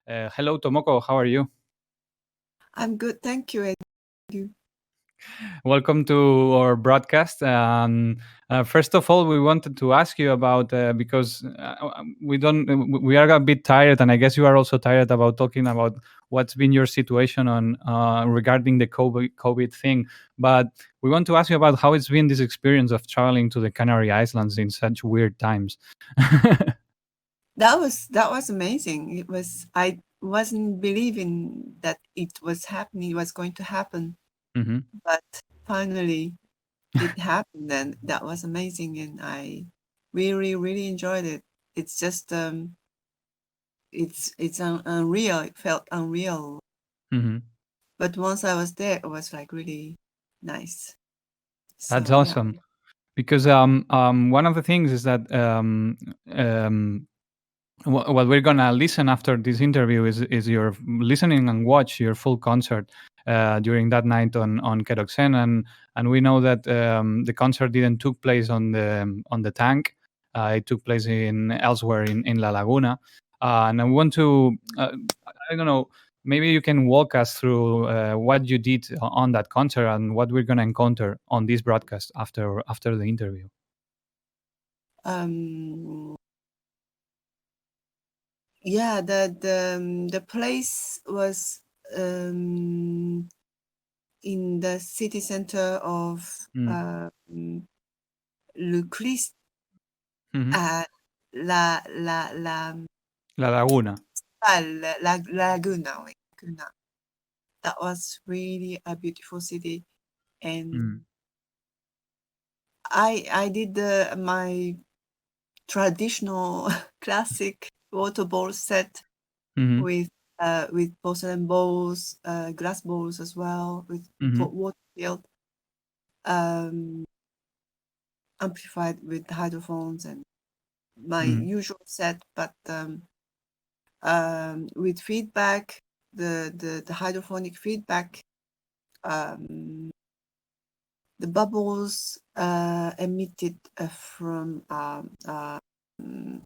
Hello, Tomoko. How are you? I'm good, thank you. And you? Welcome to our broadcast. First of all, we wanted to ask you about because we are a bit tired, and I guess you are also tired about talking about what's been your situation on regarding the COVID thing. But we want to ask you about how it's been this experience of traveling to the Canary Islands in such weird times. That was amazing. I wasn't believing that it was happening. It was going to happen, Hmm. but finally it happened, and that was amazing. And I really, really enjoyed it. It's just unreal. It felt unreal, Hmm. but once I was there, it was like really nice. That's So yeah. awesome. Because one of the things is that what we're gonna listen after this interview is your listening and watch your full concert during that night on Keroxen, and we know that the concert didn't took place on the tank. It took place in elsewhere in La Laguna, and I want to I don't know, maybe you can walk us through what you did on that concert and what we're gonna encounter on this broadcast after the interview. Um, yeah, the place was in the city center of Mm. Le Christ, Mhm. uh, la La Laguna. Laguna. Laguna. That was really a beautiful city, and Mm. I did my traditional classic water bowl set Mhm. with porcelain bowls, glass bowls as well, with Mhm. water filled, um, amplified with hydrophones and my Mhm. usual set, but with feedback, the hydrophonic feedback, um, the bubbles emitted from mm,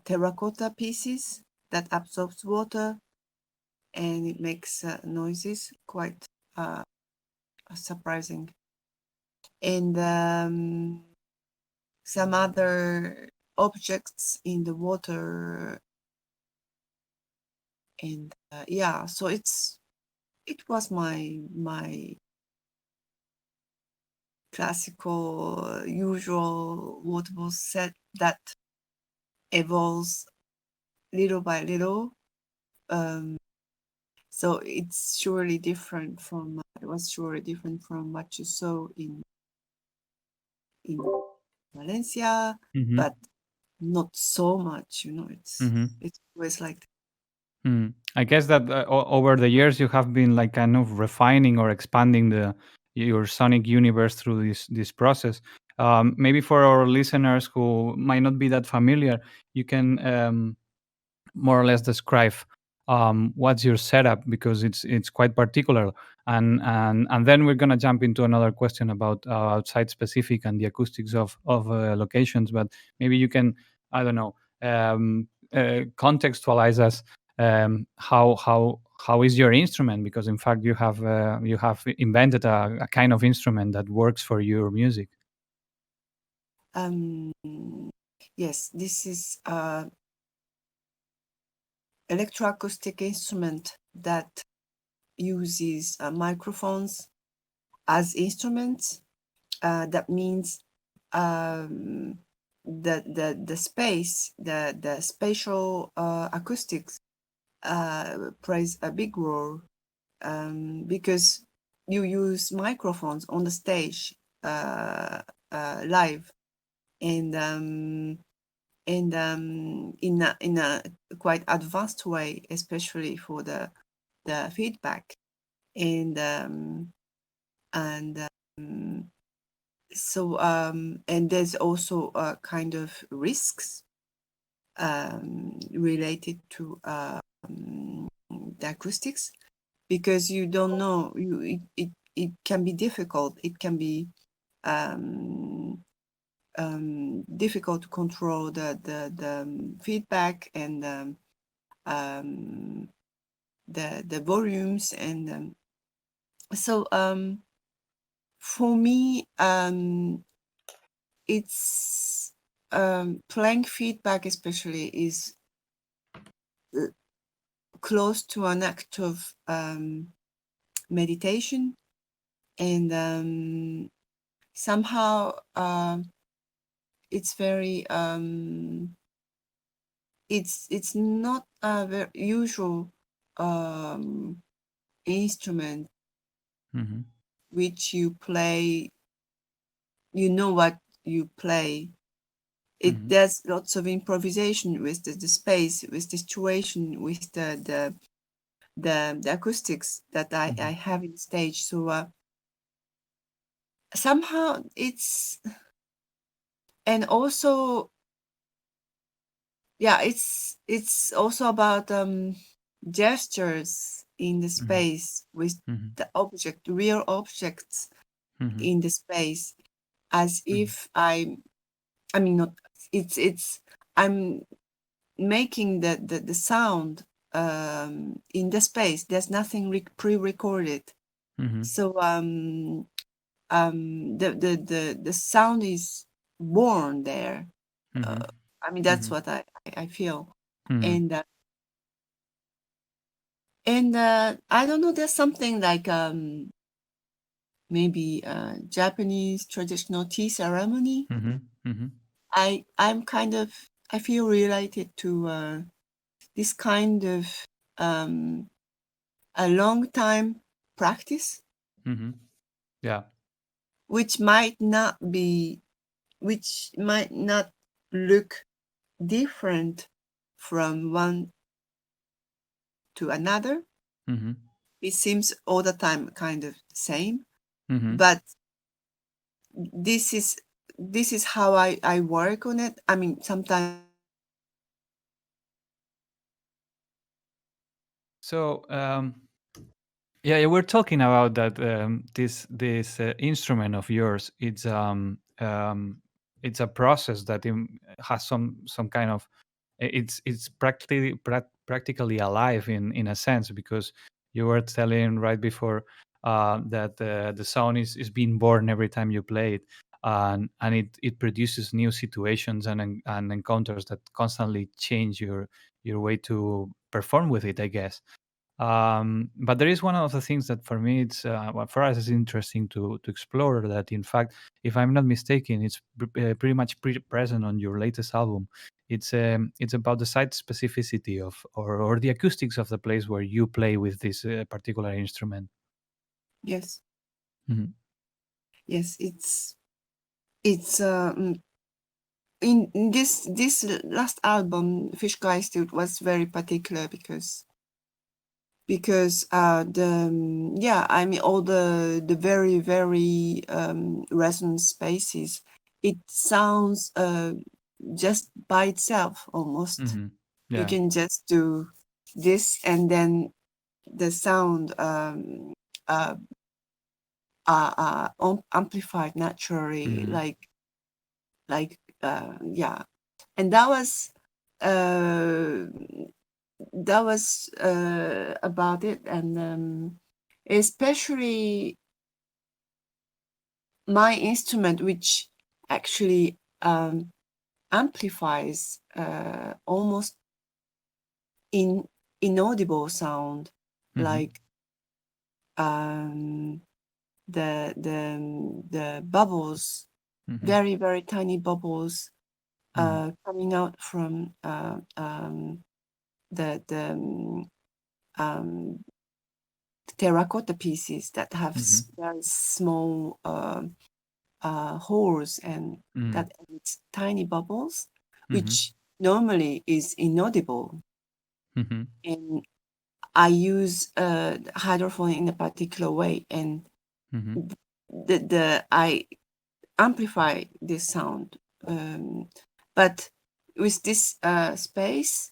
terracotta pieces that absorbs water, and it makes noises quite surprising. And some other objects in the water, and yeah, so it was my classical usual waterfall set that evolves little by little. Um, so it's surely different from it was surely different from what you saw in Valencia, Mhm. but not so much. Mhm. It's always like I guess that over the years you have been like kind of refining or expanding your sonic universe through this process. Maybe for our listeners who might not be that familiar, you can more or less describe what's your setup, because it's quite particular, and then we're gonna jump into another question about site specific and the acoustics of locations. But maybe you can, I don't know, contextualize us, how is your instrument, because in fact you have invented a kind of instrument that works for your music. um, yes, this is electroacoustic instrument that uses microphones as instruments. That means um, the space, the spatial acoustics plays a big role, because you use microphones on the stage live, and in a quite advanced way, especially for the feedback, and and so and there's also a kind of risks related to the acoustics, because you don't know, it can be difficult, it can be um, difficult to control the feedback, and um, the volumes, and so for me, it's playing feedback especially is uh, close to an act of meditation, and somehow it's very it's not a very usual instrument Mm-hmm. which you play, you know what you play. It Mm-hmm. There's lots of improvisation with the space, with the situation, with the acoustics that I Mm-hmm. have in stage. So somehow it's, and also, yeah, it's also about gestures in the Mm-hmm. space with Mm-hmm. the object, real objects Mm-hmm. in the space, as if I mean, not, it's I'm making the sound in the space. There's nothing pre-recorded. Mm-hmm. So the sound is born there. Mm-hmm. uh, I mean, that's what I feel. Mm-hmm. And and I don't know, there's something like maybe Japanese traditional tea ceremony. Mm-hmm. Mm-hmm. I'm kind of, I feel related to this kind of um, a long time practice, Mm-hmm. Yeah. which might not be, which might not look different from one to another. Mm-hmm. It seems all the time kind of the same, Mm-hmm. but this is this is how I work on it. I mean, sometimes So yeah, yeah, we're talking about that this instrument of yours. It's a process that has some kind of it's practically alive in a sense, because you were telling right before that the sound is being born every time you play it, and it produces new situations and encounters that constantly change your way to perform with it, I guess. But there is one of the things that for me it's well, for us is interesting to explore, that in fact, if I'm not mistaken, it's pretty much present on your latest album. It's about the site specificity of or the acoustics of the place where you play with this particular instrument. yes, Mhm. yes, it's in this last album, Fischgeist, it was very particular because the yeah, I mean, all the very very resonant spaces, it sounds just by itself almost. Mhm. You Yeah. can just do this, and then the sound uh, amplified naturally, Mhm. yeah. And uh, that was about it. And especially my instrument, which actually amplifies almost inaudible sound, Mhm. like um, the bubbles, Mhm. very very tiny bubbles Mhm. coming out from the terracotta pieces that have Mhm. very small holes, and Mhm. that emits tiny bubbles, Mhm. which normally is inaudible. Mhm. And I use hydrophone in a particular way, and Mhm. I amplify this sound. Um, but with this space,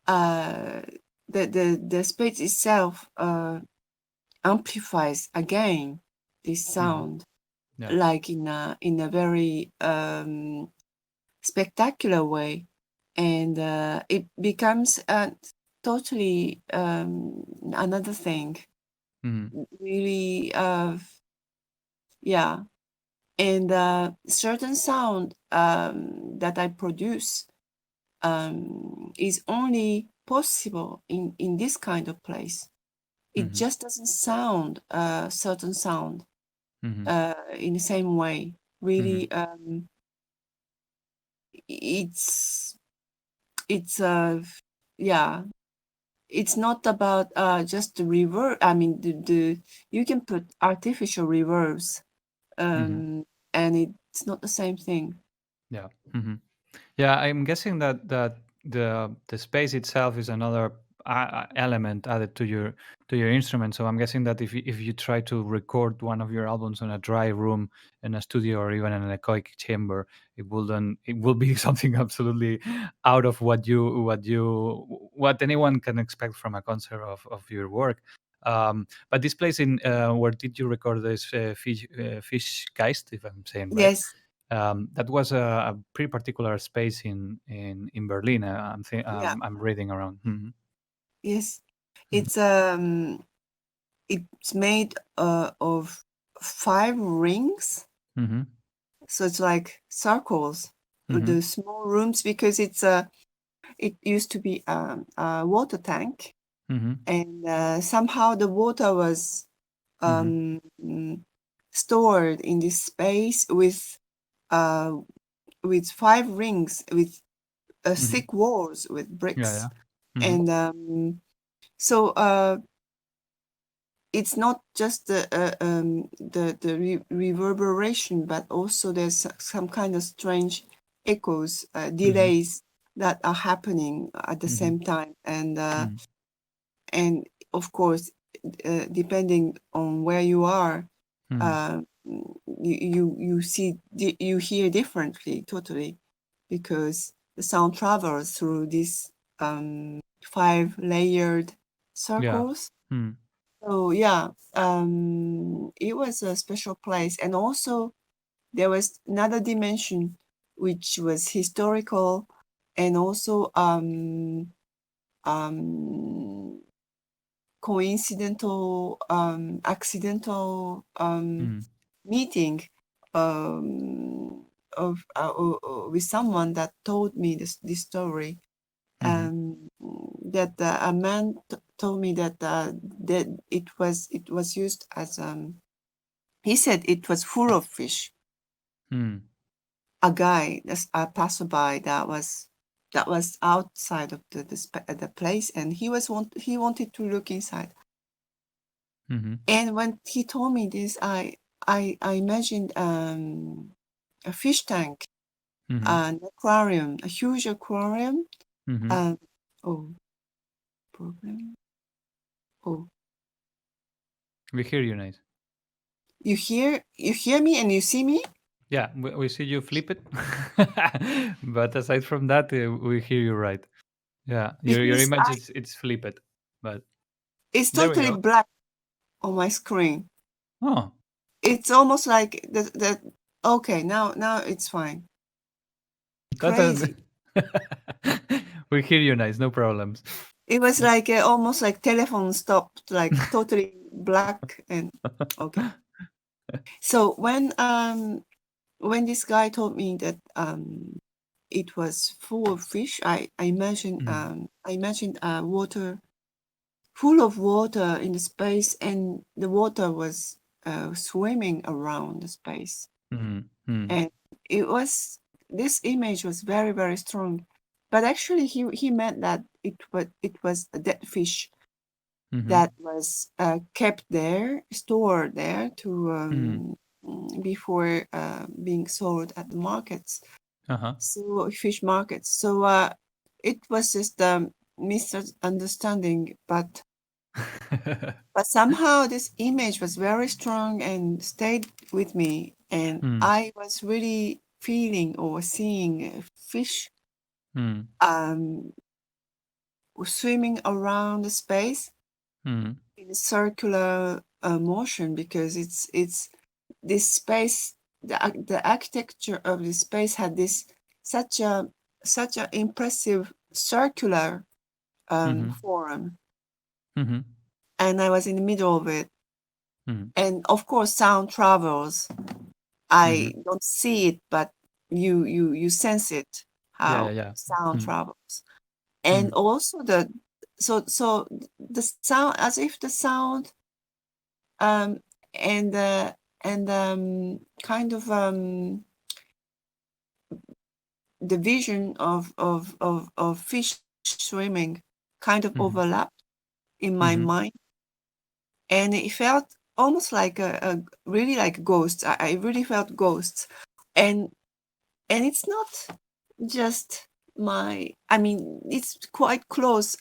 uh, the space itself amplifies again this Mhm. sound, Yeah. like in a very spectacular way. and it becomes totally another thing. Mm-hmm. Really, yeah. And certain sound that I produce is only possible in this kind of place. It Mm-hmm. just doesn't sound certain sound Mm-hmm. in the same way. Mm-hmm. Really, it's it's yeah. It's not about just the reverb. I mean, the you can put artificial reverbs, Mm-hmm. and it's not the same thing. Yeah. Mm-hmm. Yeah, I'm guessing that the space itself is another element added to your instrument. So I'm guessing that if you try to record one of your albums in a dry room, in a studio, or even in an echoic chamber, it will be something absolutely out of what anyone can expect from a concert of your work. But this place in where did you record this fish geist, if I'm saying right? Yes, That was a pretty particular space in Berlin. yeah, I'm reading around. Mhm, yes. mhm, It's it's made of 5 rings, mhm, so it's like circles. mhm, The small rooms because it used to be a water tank, mhm, and somehow the water was mhm, um, stored in this space uh, with 5 rings with mhm. thick walls with Yeah, bricks, yeah. Mhm, and so it's not just the reverberation, but also there's some kind of strange echoes, mhm, delays that are happening at the mhm, same time, mhm, and of course, depending on where you are, mhm, uh, you hear differently totally because the sound travels through these 5 layered yeah. circles. Mhm, So yeah, it was a special place, and also there was another dimension which was historical and also um, coincidental, accidental mhm, meeting with someone that told me this story. mhm, That a man told me that it was used as he said it was full of fish. mhm, A guy, a passerby that was outside of the place, and he wanted to look inside. mhm, And when he told me this, I imagined a fish tank, mhm, an aquarium, a huge aquarium. mhm. Um, oh, problem. Oh, We hear you nice. you hear me and you see me. Yeah, we see you flip it, but aside from that, we hear you right. Yeah, your Because image it's flip it, but it's there we totally go. black on my screen. Oh, It's almost like the okay, now it's fine. that Crazy. we hear you nice, no problems. It was like almost like telephone stopped, like totally black and okay. So when this guy told me that it was full of fish, Mm, I imagined water full of water in the space, and the water was swimming around the space, mm, mm, and it was this image was very very strong. But actually, he meant that it was a dead fish mhm, that was kept there, stored there to mm. before being sold at the markets, Uh-huh. so fish markets. So it was just a misunderstanding, but somehow this image was very strong and stayed with me, and Mm, I was really feeling or seeing a fish mm, um, swimming around the space mm, in a circular motion because it's this space, the architecture of the space had this such a such an impressive circular Mm-hmm. form, Mm-hmm. and I was in the middle of it. Mm-hmm. And of course, sound travels. Mm-hmm. I don't see it, but you sense it, Yeah, yeah, how yeah. sound Mm-hmm. travels. And also so the sound, as if the sound um and kind of the vision of fish swimming kind of Mm-hmm. overlapped in my Mm-hmm. mind, and it felt almost like a really like ghosts. I really felt ghosts, and it's not just my. I mean, it's quite close.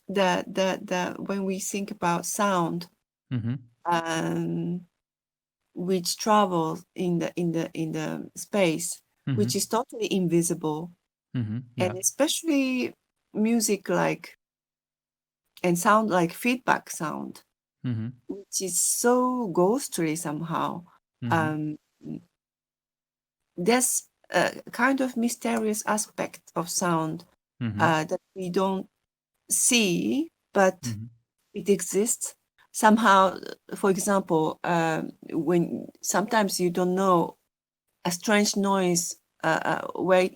The when we think about sound, Mm-hmm. um, which travels in the space, Mm-hmm. which is totally invisible, Mm-hmm. and Yeah. especially music like and sound like feedback sound, Mm-hmm. which is so ghostly somehow. Mm-hmm. Um, there's a kind of mysterious aspect of sound Mm-hmm. that we don't see, but Mm-hmm. it exists somehow. For example, when sometimes you don't know a strange noise where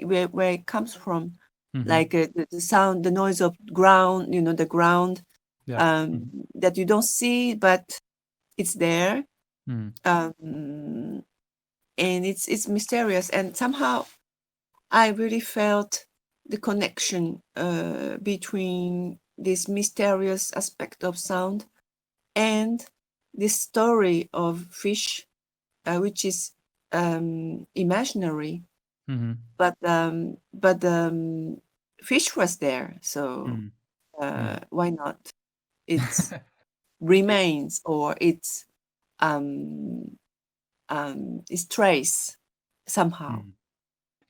it comes from, Mm-hmm. like the sound, the noise of ground, the ground, Yeah. Mm-hmm. that you don't see, but it's there, Mm-hmm. and it's mysterious, and somehow I really felt the connection between this mysterious aspect of sound and this story of fish, which is imaginary, Mm-hmm. but fish was there, so Mm-hmm. Yeah. why not? It remains, or um, it's trace somehow. Mm.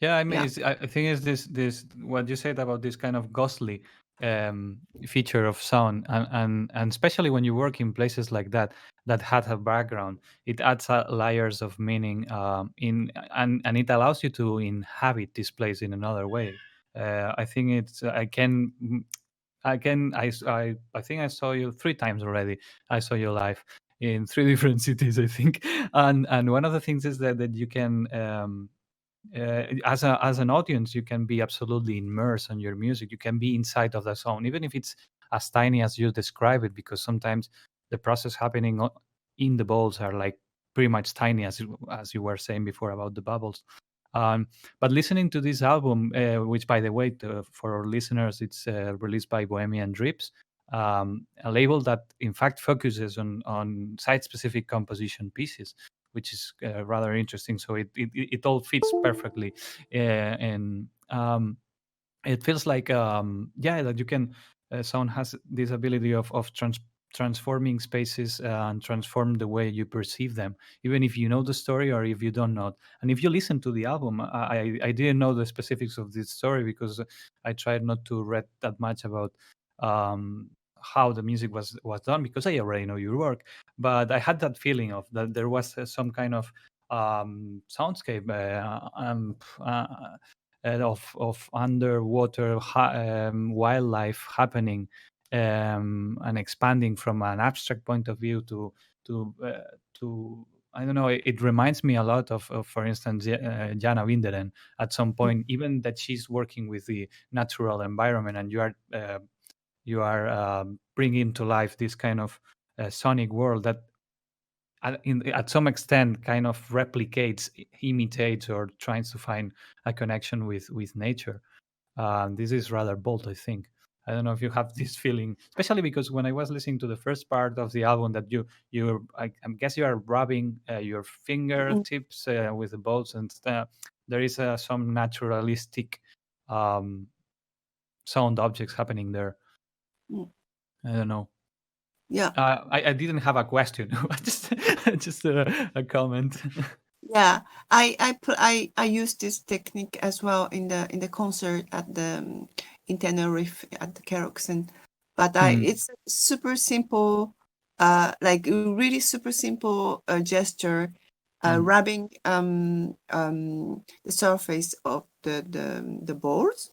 Yeah, I mean, Yeah. I think it's this what you said about this kind of ghostly um, feature of sound, and especially when you work in places like that that had a background, it adds layers of meaning and it allows you to inhabit this place in another way. I think it's I think I saw you 3 times already. I saw you live in 3 different cities, I think, and one of the things is that you can. As an audience you can be absolutely immersed in your music. You can be inside of the song, even if it's as tiny as you describe it, because sometimes the process happening in the bowls are like pretty much tiny, as you were saying before about the bubbles. um, but listening to this album, which by the way, for our listeners, it's released by Bohemian Drips, a label that in fact focuses on site specific composition pieces, which is rather interesting. So it all fits perfectly, and it feels like yeah, that you can sound has this ability of transforming spaces and transform the way you perceive them, even if you know the story or if you don't know. And if you listen to the album, I didn't know the specifics of this story because I tried not to read that much about um how the music was done, because I already know your work. But I had that feeling of that there was some kind of soundscape of underwater wildlife happening, and expanding from an abstract point of view to uh, to I don't know. It reminds me a lot of for instance, Jana Winderen at some point, even that she's working with the natural environment, and you are bringing to life this kind of sonic world that at some extent kind of replicates, imitates, or tries to find a connection with nature. This is rather bold, I think. I don't know if you have this feeling, especially because when I was listening to the first part of the album, that I guess you are rubbing your Mm, fingertips with the balls, and there is some naturalistic um, sound objects happening there. mm. I don't know. Yeah, I didn't have a question, just just a comment. yeah. I use this technique as well in the concert at the in Tenerife at the Keroxen, but Mm, it's a super simple, like a really super simple gesture, rubbing the surface of the boards,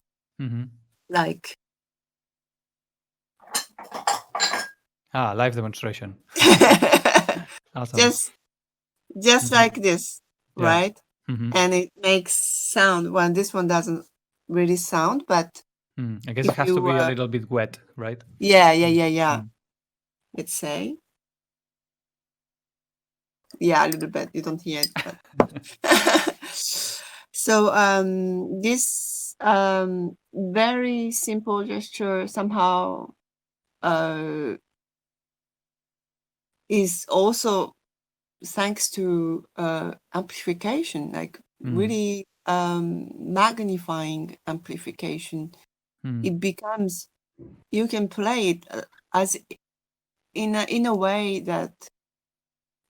like live demonstration. Awesome. just like this, Yeah. right? And it makes sound when this one doesn't really sound, but I guess it has to be a little bit wet, right? Yeah. Let's say, yeah, a little bit. You don't hear it, but so this very simple gesture somehow is also thanks to amplification, like really magnifying amplification. It becomes, you can play it as in a way that,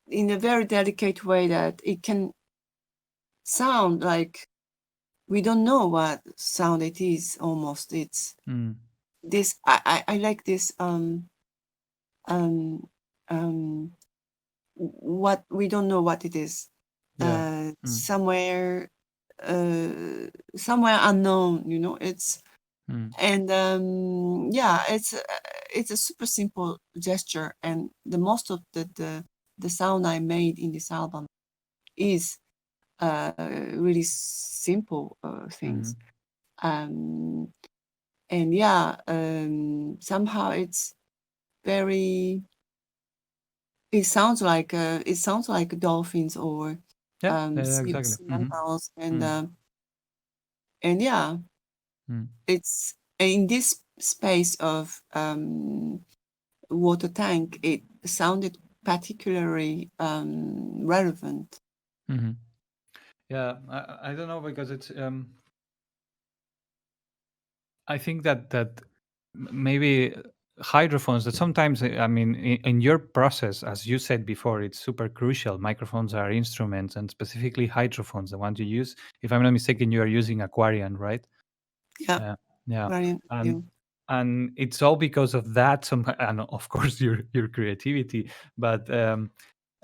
in a very delicate way, that it can sound like we don't know what sound it is. Almost, it's this. I like this. What we don't know what it is. Somewhere unknown. It's and it's a super simple gesture, and the most of the sound I made in this album is really simple things. And somehow it's very, it sounds like dolphins or exactly. animals, and it's in this space of water tank, it sounded particularly relevant. Yeah, I don't know, because it's I think that maybe hydrophones, that sometimes, I mean, in your process, as you said before, it's super crucial. Microphones are instruments, and specifically hydrophones, the ones you use. If I'm not mistaken, you are using Aquarian, right? Yeah. And it's all because of that, and of course your creativity, but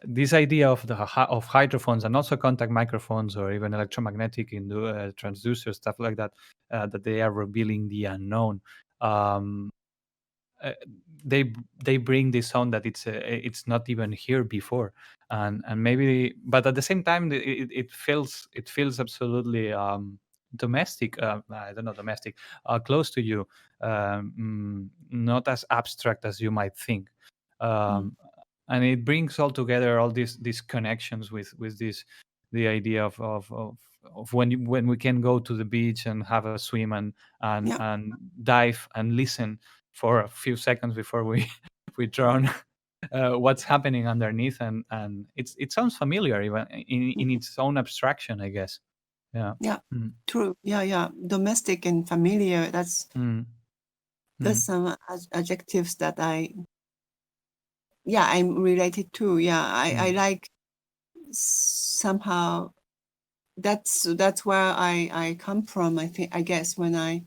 this idea of of hydrophones, and also contact microphones, or even electromagnetic transducers, stuff like that, that they are revealing the unknown. They bring this sound that it's not even here before, and maybe, but at the same time, it feels absolutely domestic. I don't know, domestic, close to you, not as abstract as you might think. And it brings all together all these connections with this, the idea of when we can go to the beach and have a swim, and dive and listen for a few seconds before we we drown, what's happening underneath, and it sounds familiar, even in its own abstraction, I guess. True. Domestic and familiar, that's some adjectives that I'm related to. I like, somehow, that's where I come from. I guess when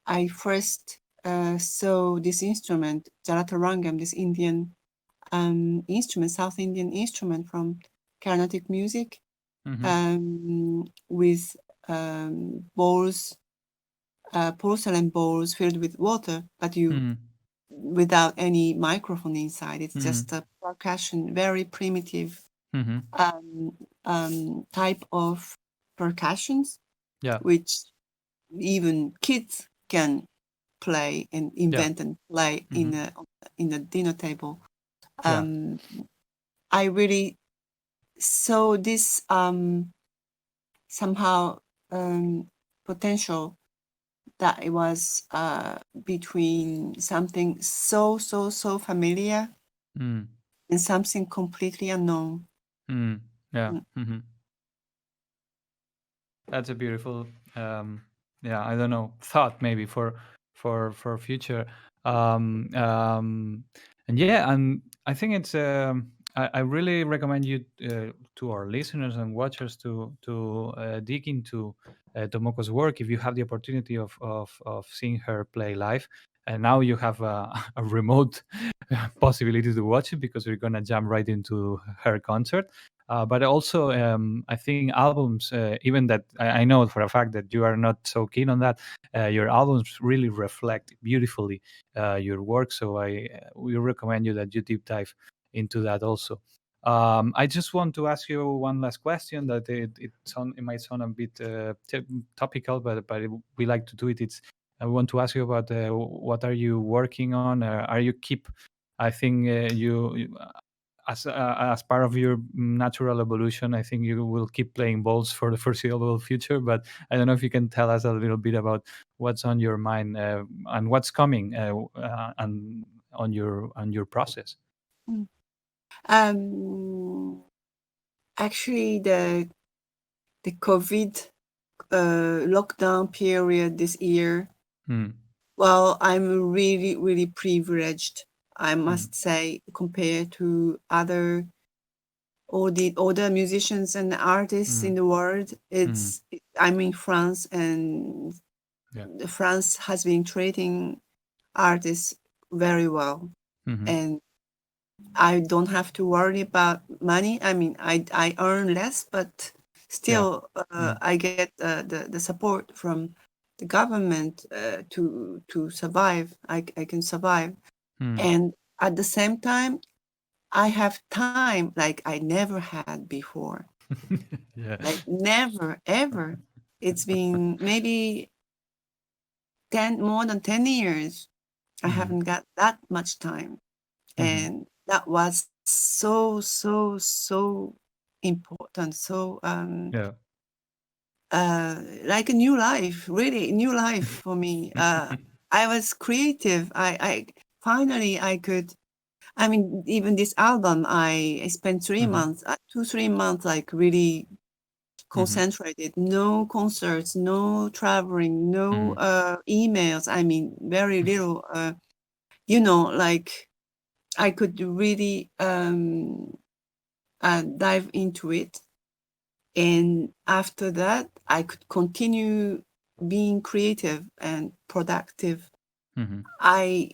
I first saw this instrument, Jalatarangam, this Indian instrument, South Indian instrument from Carnatic music, with bowls, porcelain bowls filled with water, but without any microphone inside. It's just a percussion, very primitive type of percussions, which even kids can play and invent and play in a dinner table. I really saw this somehow potential, that it was between something so familiar and something completely unknown. That's a beautiful, I don't know, thought, maybe for future. And I think it's I really recommend you, to our listeners and watchers, to dig into Tomoko's work, if you have the opportunity of seeing her play live. And now you have a remote possibility to watch it, because we're gonna jump right into her concert. But also, I think albums, even that I know for a fact that you are not so keen on that, your albums really reflect beautifully your work. So we recommend you that you deep dive into that also. I just want to ask you one last question that it might sound a bit topical, but we like to do it. I want to ask you about what are you working on? Are you keep? I think as part of your natural evolution, I think you will keep playing balls for the foreseeable future. But I don't know if you can tell us a little bit about what's on your mind and what's coming and on your process. Mm. Actually, the COVID lockdown period this year, well, I'm really, really privileged, I must say, compared to all the other musicians and artists in the world. I'm in France, and France has been treating artists very well. And I don't have to worry about money. I mean, I earn less, but still, I get the support from the government to survive. I can survive, and at the same time, I have time like I never had before. Like never ever. It's been maybe more than 10 years. I haven't got that much time. And that was so important. So like a new life, really new life for me. I was creative. I finally I could. I mean, even this album, I spent 3 months, 2-3 months, like really concentrated. No concerts, no traveling, no emails. I mean, very little. Like I could really dive into it. And after that, I could continue being creative and productive. I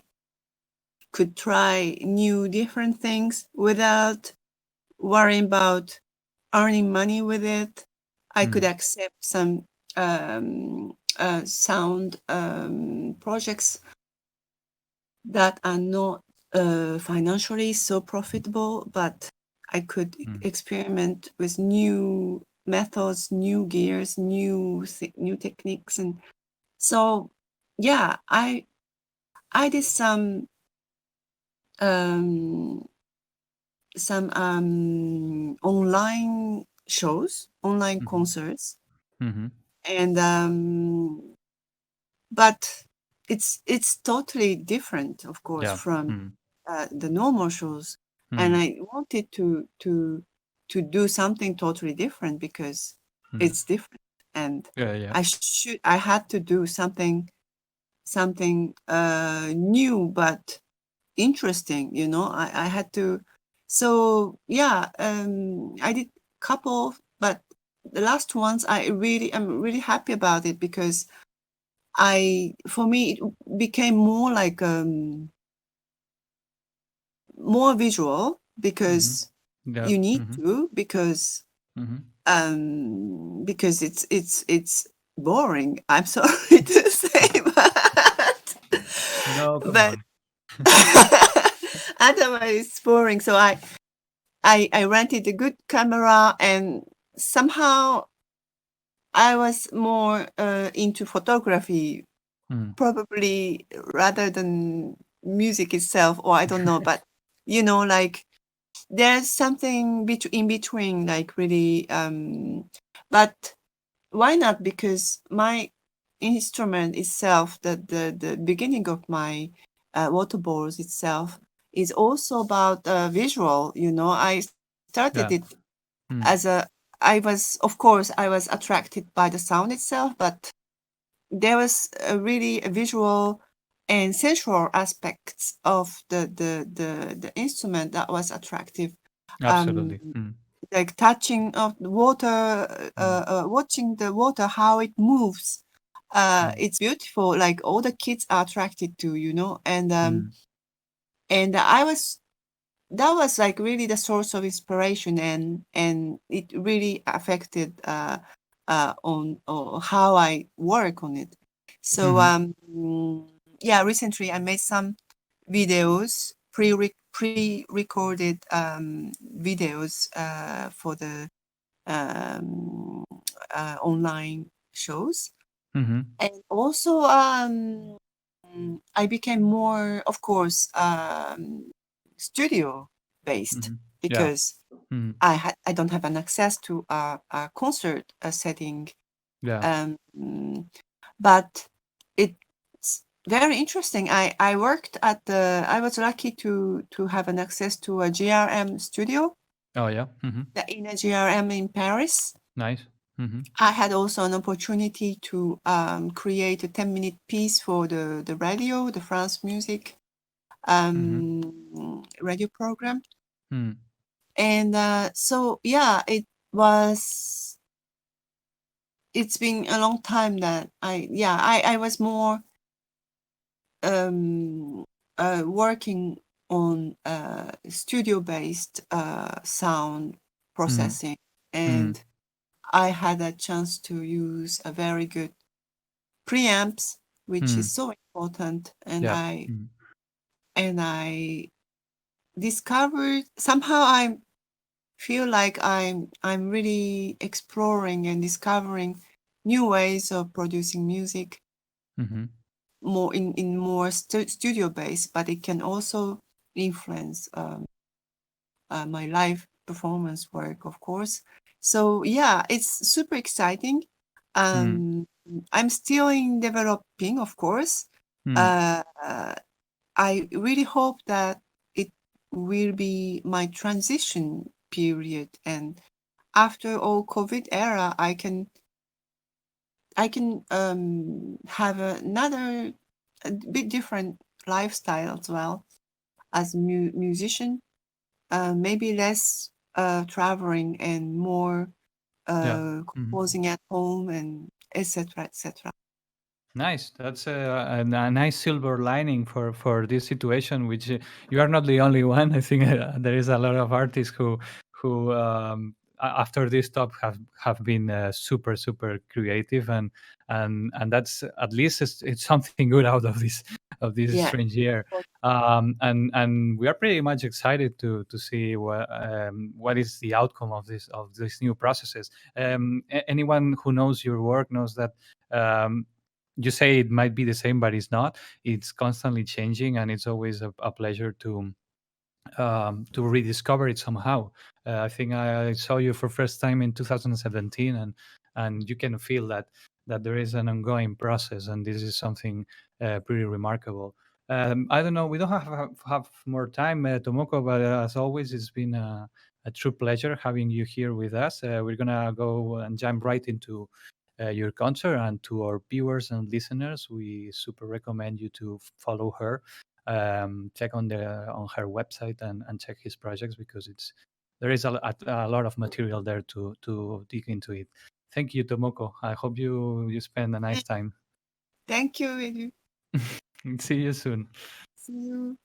could try new different things without worrying about earning money with it. I could accept some sound projects that are not financially so profitable, but I could experiment with new methods, new gears, new techniques, and so yeah, I did some online shows, online concerts, and but it's totally different, of course, from the normal shows, and I wanted to do something totally different because it's different, and I had to do something new but interesting, I had to. So yeah, I did couple, but the last ones I'm really happy about it because for me it became more like more visual because you need to, because it's boring. I'm sorry to say, No, come but on. otherwise it's boring. So I rented a good camera, and somehow I was more into photography, probably rather than music itself, or I don't know, but like there's something in between, like really. But why not? Because my instrument itself, the beginning of my water bowls itself, is also about visual. I started it as of course, I was attracted by the sound itself, but there was really a visual and sensual aspects of the instrument that was attractive. Absolutely. Like touching of the water, watching the water, how it moves. It's beautiful. Like all the kids are attracted to, and I was that was like really the source of inspiration, and it really affected on how I work on it. So Mm-hmm. yeah, recently I made some videos, pre-recorded videos for the um, online shows, Mm-hmm. and also I became more, of course, studio based, Mm-hmm. Yeah. because Mm-hmm. I don't have an access to a concert setting, Yeah. um, but it's very interesting. I worked at the. I was lucky to have an access to a GRM studio, Oh yeah. Mm-hmm. in a GRM in Paris. Nice. Mm-hmm. I had also an opportunity to create a 10-minute piece for the radio, the France Music Mm-hmm. radio program. Mm-hmm. And so, yeah, it's been a long time that I was more um, working on studio-based sound processing, Mm-hmm. and I had a chance to use a very good preamps, which Mm-hmm. is so important. And Yeah. I Mm-hmm. and I discovered, somehow I feel like I'm really exploring and discovering new ways of producing music, Mm-hmm. more in more studio based, but it can also influence my live performance work, of course. So yeah, it's super exciting. Mm-hmm. um I'm still in developing, of course. Mm-hmm. uh, I really hope that it will be my transition period, and after all COVID era, I can have another, a bit different lifestyle as well as musician. Maybe less traveling and more Yeah. Mm-hmm. composing at home, and etc. etc. Nice. That's a nice silver lining for this situation, which you are not the only one. I think there is a lot of artists who after this stop have been super creative, and that's at least it's something good out of this Yeah. strange year. And we are pretty much excited to see what is the outcome of these new processes. Anyone who knows your work knows that. You say it might be the same, but it's not. It's constantly changing, and it's always a pleasure to rediscover it somehow. I think I saw you for first time in 2017, and you can feel that there is an ongoing process, and this is something pretty remarkable. I don't know. We don't have more time, Tomoko, but as always, it's been a true pleasure having you here with us. We're gonna go and jump right into your concert, and to our viewers and listeners, we super recommend you to follow her, check on her website, and check his projects, because there is a lot of material there to dig into it. Thank you, Tomoko. I hope you spend a nice time. Thank you, Edu. See you soon. See you.